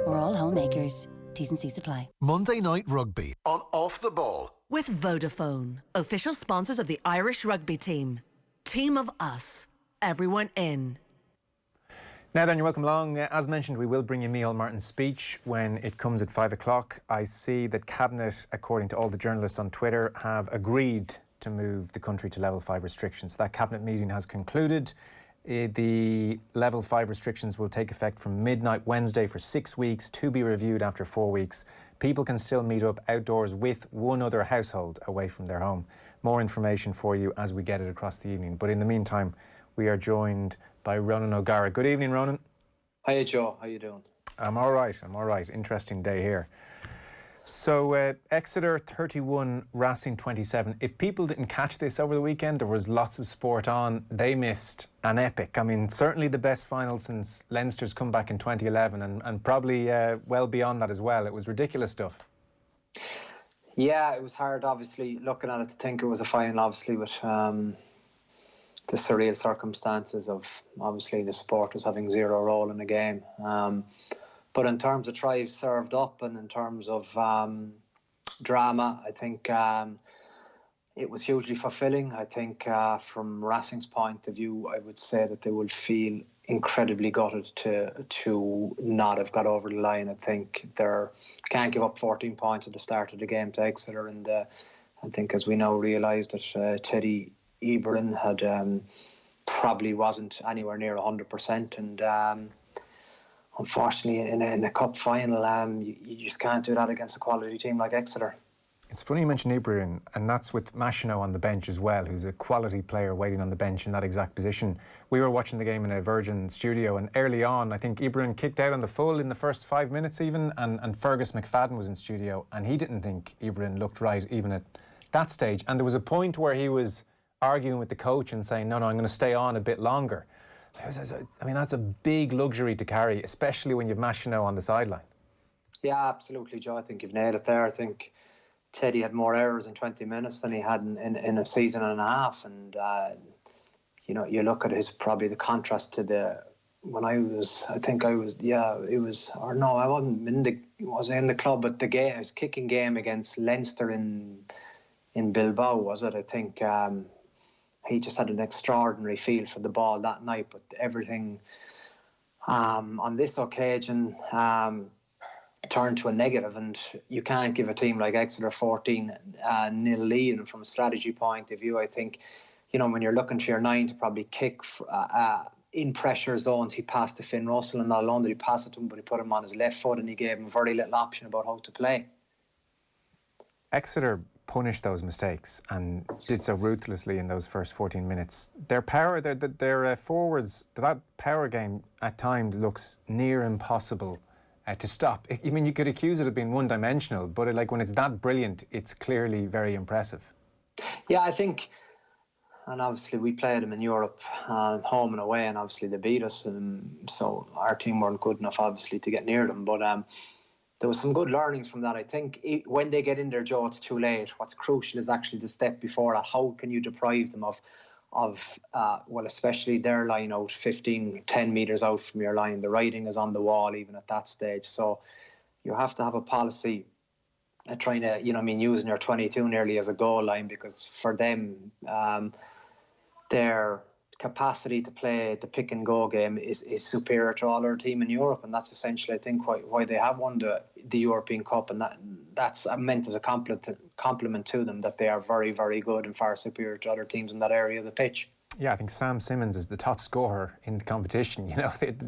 We're all homemakers. T's and C's apply. Monday Night Rugby on Off the Ball. With Vodafone, official sponsors of the Irish rugby team. Team of us. Everyone in. Now then, you're welcome along. As mentioned, we will bring you Micheál Martin's speech when it comes at 5 o'clock. I see that Cabinet, according to all the journalists on Twitter, have agreed to move the country to level 5 restrictions. That Cabinet meeting has concluded. The level 5 restrictions will take effect from midnight Wednesday for 6 weeks, to be reviewed after 4 weeks. People can still meet up outdoors with one other household away from their home. More information for you as we get it across the evening. But in the meantime, we are joined by Ronan O'Gara. Good evening, Ronan. Hiya, Joe. How you doing? I'm all right. Interesting day here. So, Exeter 31, Racing 27. If people didn't catch this over the weekend, there was lots of sport on. They missed an epic. I mean, certainly the best final since Leinster's comeback in 2011 and probably well beyond that as well. It was ridiculous stuff. Yeah, it was hard, obviously, looking at it to think it was a final, obviously, with the surreal circumstances of, obviously, the supporters having zero role in the game. But in terms of tries served up and in terms of drama, I think it was hugely fulfilling. I think from Racing's point of view, I would say that they will feel incredibly gutted to not have got over the line. I think they can't give up 14 points at the start of the game to Exeter, and I think, as we now realise, that Teddy Ebrin had probably wasn't anywhere near 100%, and unfortunately, in a cup final, you just can't do that against a quality team like Exeter. It's funny you mentioned Ibrin, and that's with Machino on the bench as well, who's a quality player waiting on the bench in that exact position. We were watching the game in a Virgin studio, and early on, I think Ibrin kicked out on the full in the first 5 minutes even, and Fergus McFadden was in studio, and he didn't think Ibrin looked right even at that stage. And there was a point where he was arguing with the coach and saying, no, I'm going to stay on a bit longer. I mean, that's a big luxury to carry, especially when you've Machino on the sideline. Yeah, absolutely, Joe. I think you've nailed it there. I think Teddy had more errors in 20 minutes than he had in a season and a half. And, you look at probably the contrast to I wasn't in the club, but the game, his kicking game against Leinster in Bilbao, was it? I think he just had an extraordinary feel for the ball that night, but everything on this occasion turned to a negative, and you can't give a team like Exeter 14-0 lead. And from a strategy point of view, I think, when you're looking to your 9 to probably kick in pressure zones, he passed to Finn Russell, and not alone did he pass it to him, but he put him on his left foot and he gave him very little option about how to play. Exeter punished those mistakes and did so ruthlessly in those first 14 minutes. Their power, their forwards, that power game at times looks near impossible to stop. I mean, you could accuse it of being one-dimensional, but when it's that brilliant, it's clearly very impressive. Yeah, I think, and obviously we played them in Europe, home and away, and obviously they beat us, so our team weren't good enough, obviously, to get near them, but there was some good learnings from that. I think when they get in there, Joe, it's too late. What's crucial is actually the step before that. How can you deprive them of especially their line out 10 metres out from your line? The writing is on the wall even at that stage. So you have to have a policy trying to, using your 22 nearly as a goal line, because for them, their capacity to play the pick and go game is superior to all our team in Europe, and that's essentially, I think, why they have won the European Cup, and that's meant as a compliment to them, that they are very, very good and far superior to other teams in that area of the pitch. Yeah, I think Sam Simmons is the top scorer in the competition.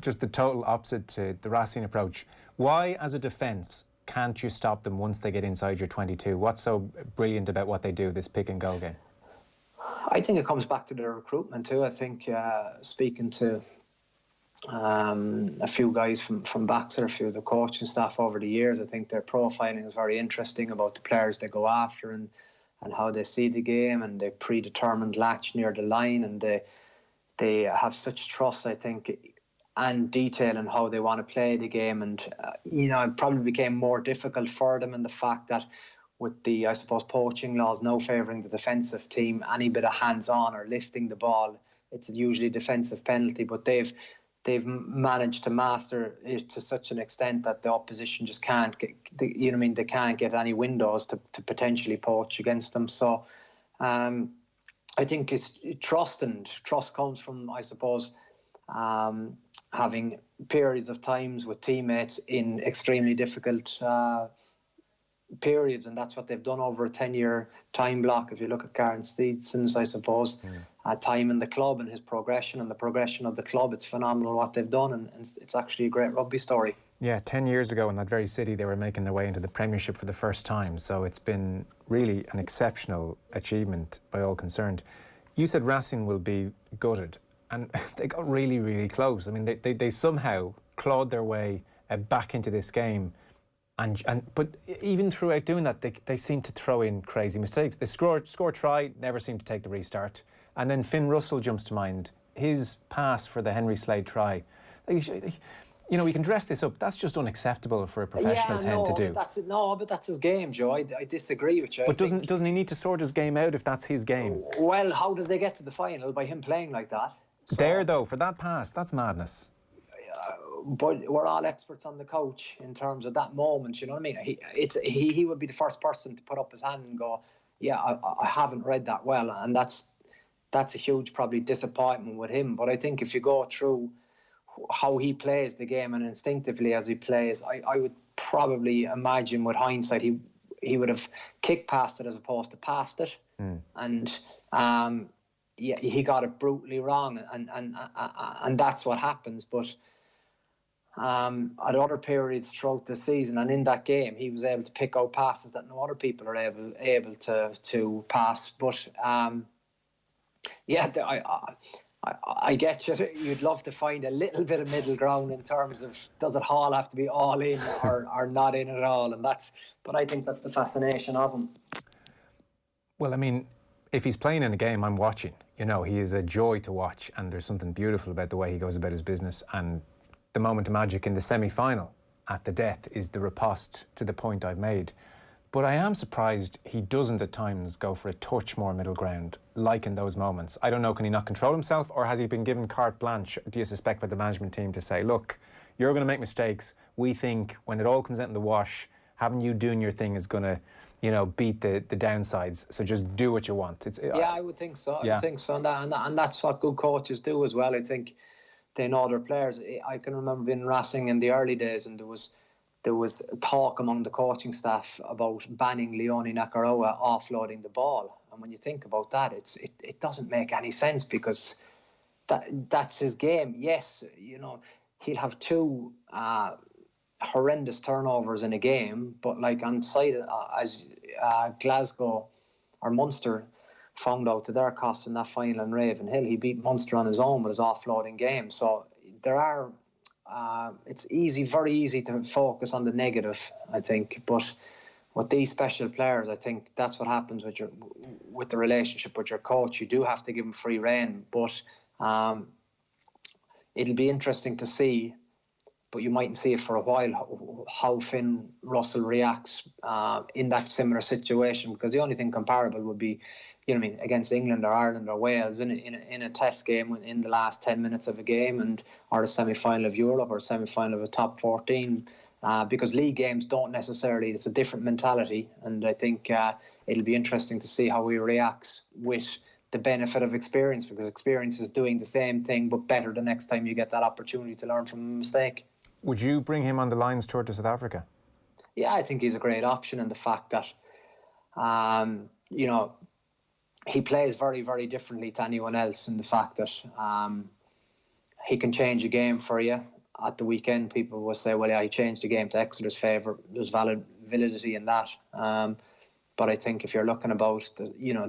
Just the total opposite to the Racing approach. Why, as a defence, can't you stop them once they get inside your 22? What's so brilliant about what they do, this pick and go game? I think it comes back to their recruitment too. I think speaking to a few guys from Baxter, a few of the coaching staff over the years, I think their profiling is very interesting about the players they go after and how they see the game, and they predetermined latch near the line, and they have such trust, I think, and detail in how they want to play the game. And it probably became more difficult for them in the fact that, with the, I suppose, poaching laws now favouring the defensive team, any bit of hands-on or lifting the ball, it's usually a defensive penalty. But they've they've managed to master it to such an extent that the opposition just can't get, they can't get any windows to potentially poach against them. So I think it's trust, and trust comes from, I suppose, having periods of times with teammates in extremely difficult periods, and that's what they've done over a 10-year time block. If you look at Karen Steetson's, I suppose, time in the club and his progression and the progression of the club, it's phenomenal what they've done, and it's actually a great rugby story. Yeah, 10 years ago in that very city they were making their way into the Premiership for the first time, so it's been really an exceptional achievement by all concerned. You said Racing will be gutted, and they got really, really close. I mean, they somehow clawed their way back into this game. But even throughout doing that, they seem to throw in crazy mistakes. They score try, never seem to take the restart. And then Finn Russell jumps to mind. His pass for the Henry Slade try. We can dress this up. That's just unacceptable for a professional to do. But that's his game, Joe. I disagree with you. But doesn't he need to sort his game out if that's his game? Well, how does they get to the final? By him playing like that. So, there, though, for that pass, that's madness. But we're all experts on the couch in terms of that moment, you know what I mean? He would be the first person to put up his hand and go, yeah, I haven't read that well, and that's a huge probably disappointment with him. But I think if you go through how he plays the game and instinctively as he plays, I would probably imagine with hindsight he would have kicked past it as opposed to past it, and he got it brutally wrong, and that's what happens. But at other periods throughout the season and in that game, he was able to pick out passes that no other people are able to pass. But I get you. You'd love to find a little bit of middle ground in terms of, does it all have to be all in or not in at all? But I think that's the fascination of him. Well, I mean, if he's playing in a game, I'm watching. He is a joy to watch, and there's something beautiful about the way he goes about his business. And the moment of magic in the semi-final at the death is the riposte to the point I've made. But I am surprised he doesn't at times go for a touch more middle ground, like in those moments. I don't know, can he not control himself, or has he been given carte blanche, do you suspect, by the management team to say, look, you're going to make mistakes. We think when it all comes out in the wash, having you doing your thing is going to, beat the downsides. So just do what you want. I would think so. I would think so. And that's what good coaches do as well. I think they know their players. I can remember being in Racing in the early days, and there was talk among the coaching staff about banning Leone Nakarawa offloading the ball. And when you think about that, it doesn't make any sense, because that's his game. Yes, he'll have two horrendous turnovers in a game, but like on side as Glasgow or Munster found out to their cost in that final in Ravenhill, he beat Munster on his own with his offloading game. So there are it's very easy to focus on the negative, I think, but with these special players, I think that's what happens with the relationship with your coach. You do have to give him free rein, but it'll be interesting to see, but you mightn't see it for a while, how Finn Russell reacts in that similar situation, because the only thing comparable would be, against England or Ireland or Wales in a test game in the last 10 minutes of a game, or a semi-final of Europe or a semi-final of a top 14, because league games don't necessarily, it's a different mentality, and I think it'll be interesting to see how he reacts with the benefit of experience, because experience is doing the same thing but better the next time you get that opportunity to learn from a mistake. Would you bring him on the Lions tour to South Africa? Yeah, I think he's a great option, in the fact that he plays very, very differently to anyone else, in the fact that he can change a game for you. At the weekend, people will say, well, yeah, he changed the game to Exeter's favour. There's validity in that. But I think if you're looking about,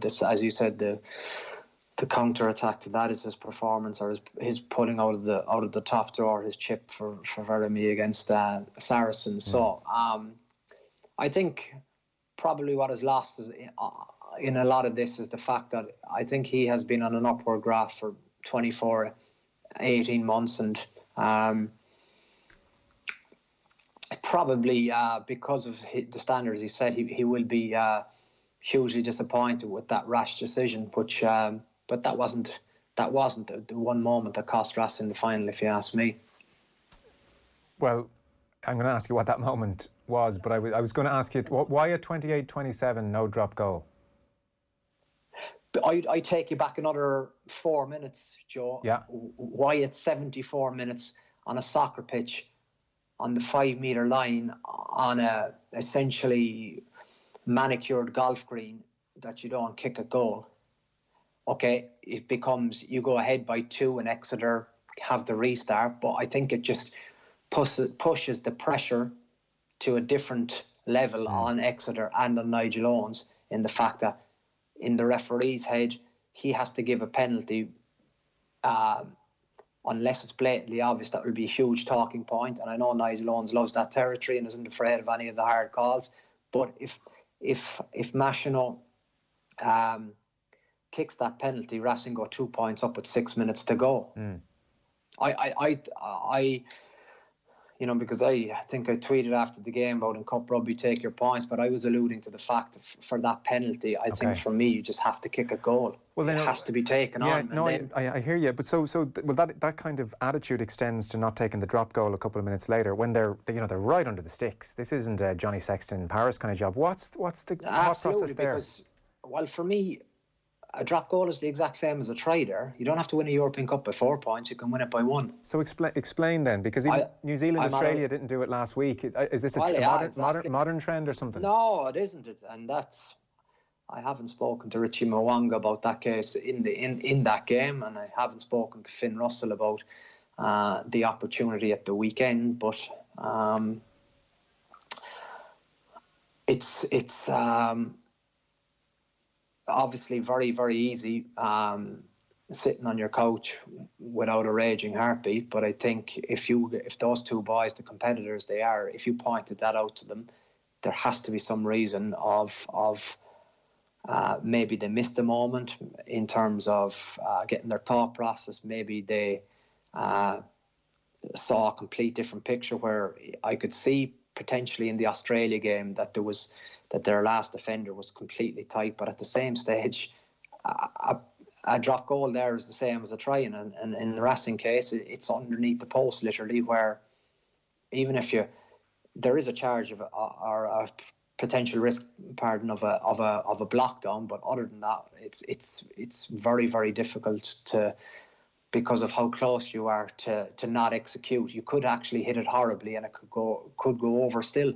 this, as you said, the counter-attack to that is his performance, or his pulling out of the top drawer, his chip for Veremi against Saracens. So I think probably what is lost is, in a lot of this, is the fact that I think he has been on an upward graph for 18 months, and probably because of the standards he set, he will be hugely disappointed with that rash decision, but that wasn't that wasn't the one moment that cost Racing the final, if you ask me. Well, I'm going to ask you what that moment was, but I was going to ask you, why a 28-27 no drop goal? I take you back another 4 minutes, Joe. Yeah. Why at 74 minutes on a soccer pitch on the 5 metre line on a essentially manicured golf green that you don't kick a goal? Okay, it becomes you go ahead by 2 and Exeter have the restart, but I think it just pushes the pressure to a different level on Exeter and on Nigel Owens, in the fact that in the referee's head, he has to give a penalty unless it's blatantly obvious. That will be a huge talking point, and I know Nigel Owens loves that territory and isn't afraid of any of the hard calls. But if Machino kicks that penalty, Racing go 2 points up with 6 minutes to go. I because I think I tweeted after the game about in Cup Rugby, take your points, but I was alluding to the fact that for that penalty, I think for me, you just have to kick a goal. Well, then it has to be taken on. No, I hear you, but so that kind of attitude extends to not taking the drop goal a couple of minutes later when they're right under the sticks. This isn't a Johnny Sexton in Paris kind of job. What's the thought process there? Because, well, for me, a drop goal is the exact same as a try there. You don't have to win a European Cup by 4 points. You can win it by 1. So explain then, because even New Zealand, Australia didn't do it last week. Is this a modern trend or something? No, it isn't. And that's... I haven't spoken to Richie Mwanga about that case in that game, and I haven't spoken to Finn Russell about the opportunity at the weekend. But it's obviously very, very easy sitting on your couch without a raging heartbeat. But I think if those two boys, the competitors they are, if you pointed that out to them, there has to be some reason of maybe they missed a moment in terms of getting their thought process. Maybe they saw a complete different picture, where I could see potentially in the Australia game that their last offender was completely tight, but at the same stage, a drop goal there is the same as a try, and in the Racing case, it's underneath the post literally, where even if there is a charge of or a potential risk, of a block down, but other than that, it's very, very difficult to, because of how close you are to not execute. You could actually hit it horribly, and it could go over still.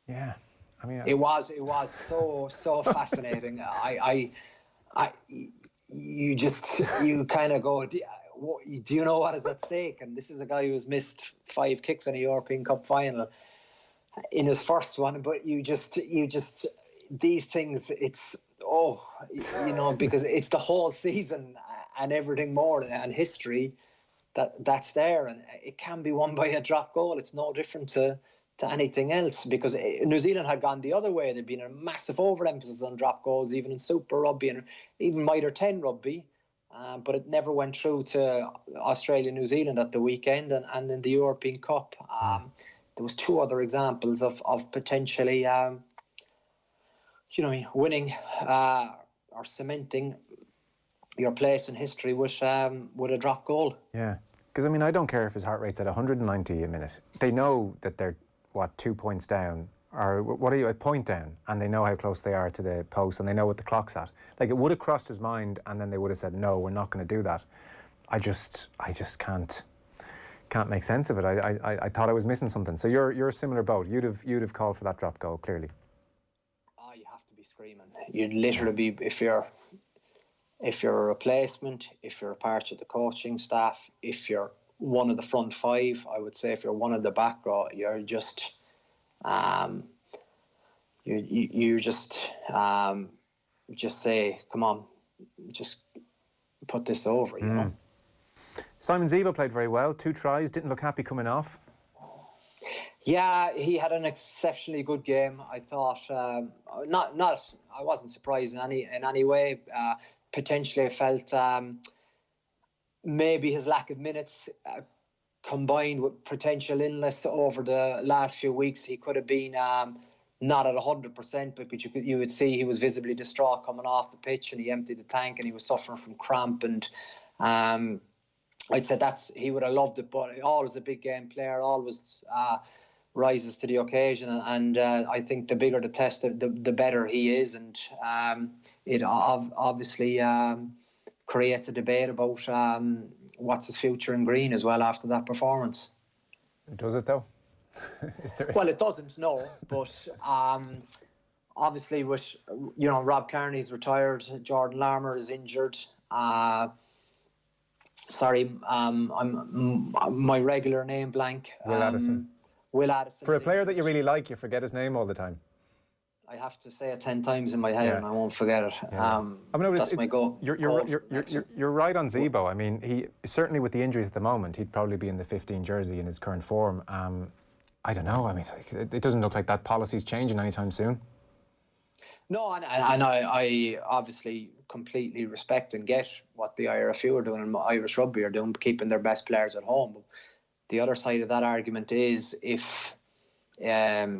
Yeah, I mean, it was so fascinating. You kind of go, do you know what is at stake? And this is a guy who has missed 5 kicks in a European Cup final in his first one, but you just these things, it's because it's the whole season and everything more and history that's there, and it can be won by a drop goal. It's no different to anything else, because New Zealand had gone the other way. There'd been a massive overemphasis on drop goals, even in Super Rugby and even Mitre 10 Rugby, but it never went through to Australia, New Zealand at the weekend, and in the European Cup. There was 2 other examples of potentially, winning or cementing your place in history with a drop goal. Yeah, because I mean, I don't care if his heart rate's at 190 a minute. They know that they're 2 points down, or what are you, a point down, and they know how close they are to the post, and they know what the clock's at. Like, it would have crossed his mind, and then they would have said, no, we're not going to do that. I just can't make sense of it. I thought I was missing something. So you're a similar boat. You'd have called for that drop goal, clearly. Oh, you have to be screaming. You'd literally be, if you're a replacement, if you're a part of the coaching staff, if you're one of the front 5, I would say if you're one of the back row, you're just you just say, come on, just put this over, you know. Simon Zebo played very well, 2 tries, didn't look happy coming off. Yeah, he had an exceptionally good game. I thought, I wasn't surprised in any way. Potentially, I felt maybe his lack of minutes combined with potential illness over the last few weeks, he could have been not at 100%, but you would see he was visibly distraught coming off the pitch, and he emptied the tank, and he was suffering from cramp. And I'd say he would have loved it, but always a big game player, always rises to the occasion, and I think the bigger the test, the better he is, and it obviously creates a debate about what's his future in green as well after that performance. Does it though? Well, it doesn't, no, but obviously with, Rob Kearney's retired, Jordan Larmour is injured. My regular name blank. Will Addison. Will Addison. For a player that you really like, you forget his name all the time. I have to say it 10 times in my head, and I won't forget it. Yeah. That's my goal. You're right on Zebo. I mean, he certainly with the injuries at the moment, he'd probably be in the 15 jersey in his current form. I don't know. I mean, it doesn't look like that policy's changing anytime soon. No, and I obviously completely respect and get what the IRFU are doing and what Irish Rugby are doing, keeping their best players at home. But the other side of that argument is if a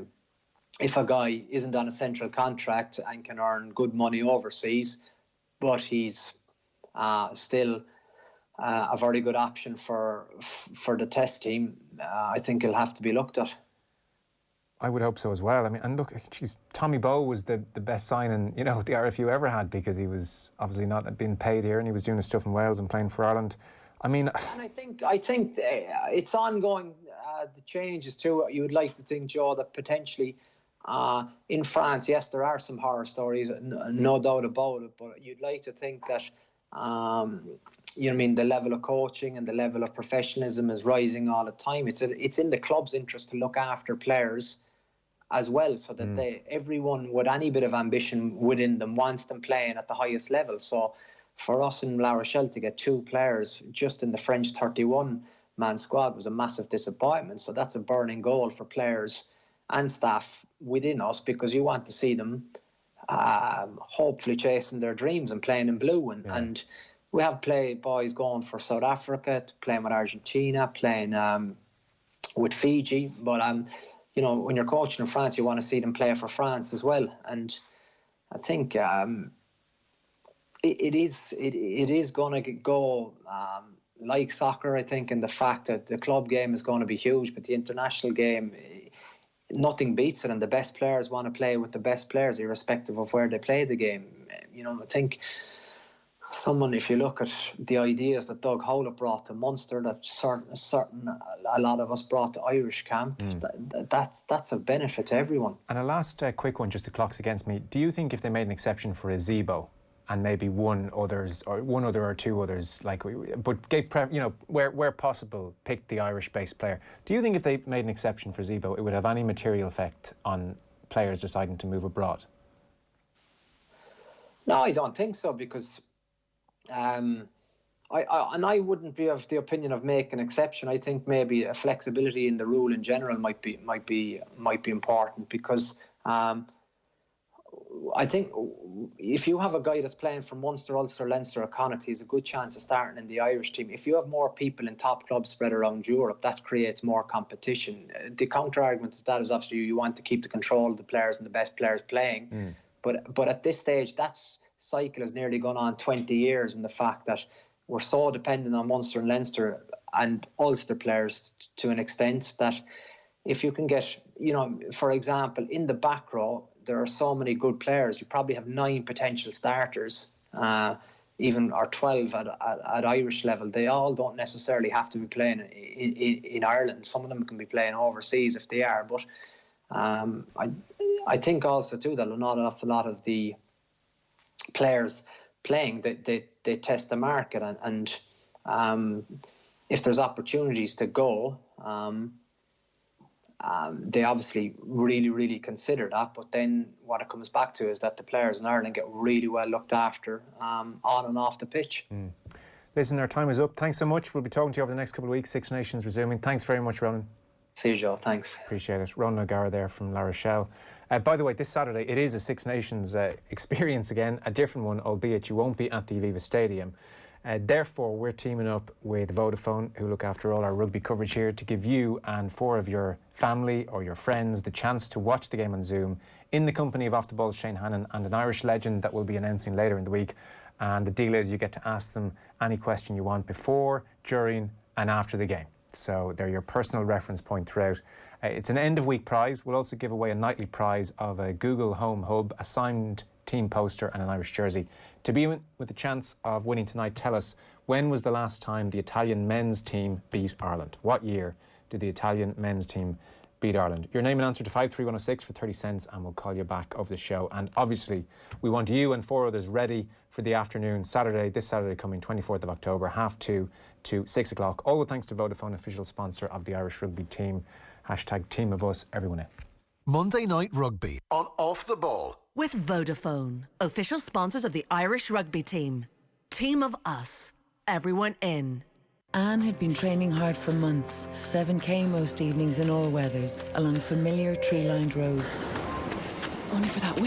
guy isn't on a central contract and can earn good money overseas, but he's still a very good option for the test team, I think he'll have to be looked at. I would hope so as well. I mean, and look, Tommy Bowe was the best signing, the RFU ever had, because he was obviously not being paid here and he was doing his stuff in Wales and playing for Ireland. I mean, and I think it's ongoing. The changes too. You would like to think, Joe, that potentially in France, yes, there are some horror stories, no doubt about it. But you'd like to think that the level of coaching and the level of professionalism is rising all the time. It's in the club's interest to look after players as well, so that everyone with any bit of ambition within them wants them playing at the highest level. So for us in La Rochelle to get 2 players just in the French 31-man squad was a massive disappointment. So that's a burning goal for players and staff within us, because you want to see them hopefully chasing their dreams and playing in blue. And we have boys going for South Africa, playing with Argentina, playing with Fiji. But when you're coaching in France, you want to see them play for France as well. And I think it is going to go like soccer, I think, in the fact that the club game is going to be huge, but the international game, nothing beats it, and the best players want to play with the best players irrespective of where they play the game. I think if you look at the ideas that Doug Howlett brought to Munster, that a lot of us brought to Irish camp, that's a benefit to everyone. And a last quick one, just the clock's against me. Do you think if they made an exception for a Zebo and maybe one other or 2 others, but gave where possible, picked the Irish-based player, do you think if they made an exception for Zebo, it would have any material effect on players deciding to move abroad? No, I don't think so, because I wouldn't be of the opinion of making an exception. I think maybe a flexibility in the rule in general might be important, because I think if you have a guy that's playing for Munster, Ulster, Leinster or Connacht, he's a good chance of starting in the Irish team. If you have more people in top clubs spread around Europe, that creates more competition. The counter-argument to that is obviously you want to keep the control of the players and the best players playing. But at this stage, that cycle has nearly gone on 20 years, in the fact that we're so dependent on Munster and Leinster and Ulster players to an extent that if you can get, for example, in the back row, there are so many good players. You probably have 9 potential starters, even or 12 at Irish level. They all don't necessarily have to be playing in Ireland. Some of them can be playing overseas if they are. But I think also too that not an awful lot of the players playing, they test the market, and if there's opportunities to go, they obviously really, really consider that. But then what it comes back to is that the players in Ireland get really well looked after on and off the pitch. Listen, our time is up. Thanks so much. We'll be talking to you over the next couple of weeks. Six Nations resuming. Thanks very much, Ronan. See you, Joe. Thanks. Appreciate it. Ronan O'Gara there from La Rochelle. By the way, this Saturday it is a Six Nations experience again, a different one, albeit you won't be at the Aviva Stadium. Therefore, we're teaming up with Vodafone, who look after all our rugby coverage here, to give you and 4 of your family or your friends the chance to watch the game on Zoom in the company of Off the Ball's Shane Hannon and an Irish legend that we'll be announcing later in the week. And the deal is you get to ask them any question you want before, during and after the game. So they're your personal reference point throughout. It's an end-of-week prize. We'll also give away a nightly prize of a Google Home Hub, a signed team poster and an Irish jersey. To be with the chance of winning tonight, tell us, when was the last time the Italian men's team beat Ireland? What year did the Italian men's team beat Ireland? Your name and answer to 53106 for 30 cents and we'll call you back over the show. And obviously, we want you and 4 others ready for the afternoon, this Saturday coming, 24th of October, 2:30 to 6 o'clock. All with thanks to Vodafone, official sponsor of the Irish rugby team. Hashtag team of us, everyone in. Monday Night Rugby on Off the Ball. With Vodafone, official sponsors of the Irish rugby team. Team of us, everyone in. Anne had been training hard for months, 7K most evenings in all weathers, along familiar tree-lined roads. Only for that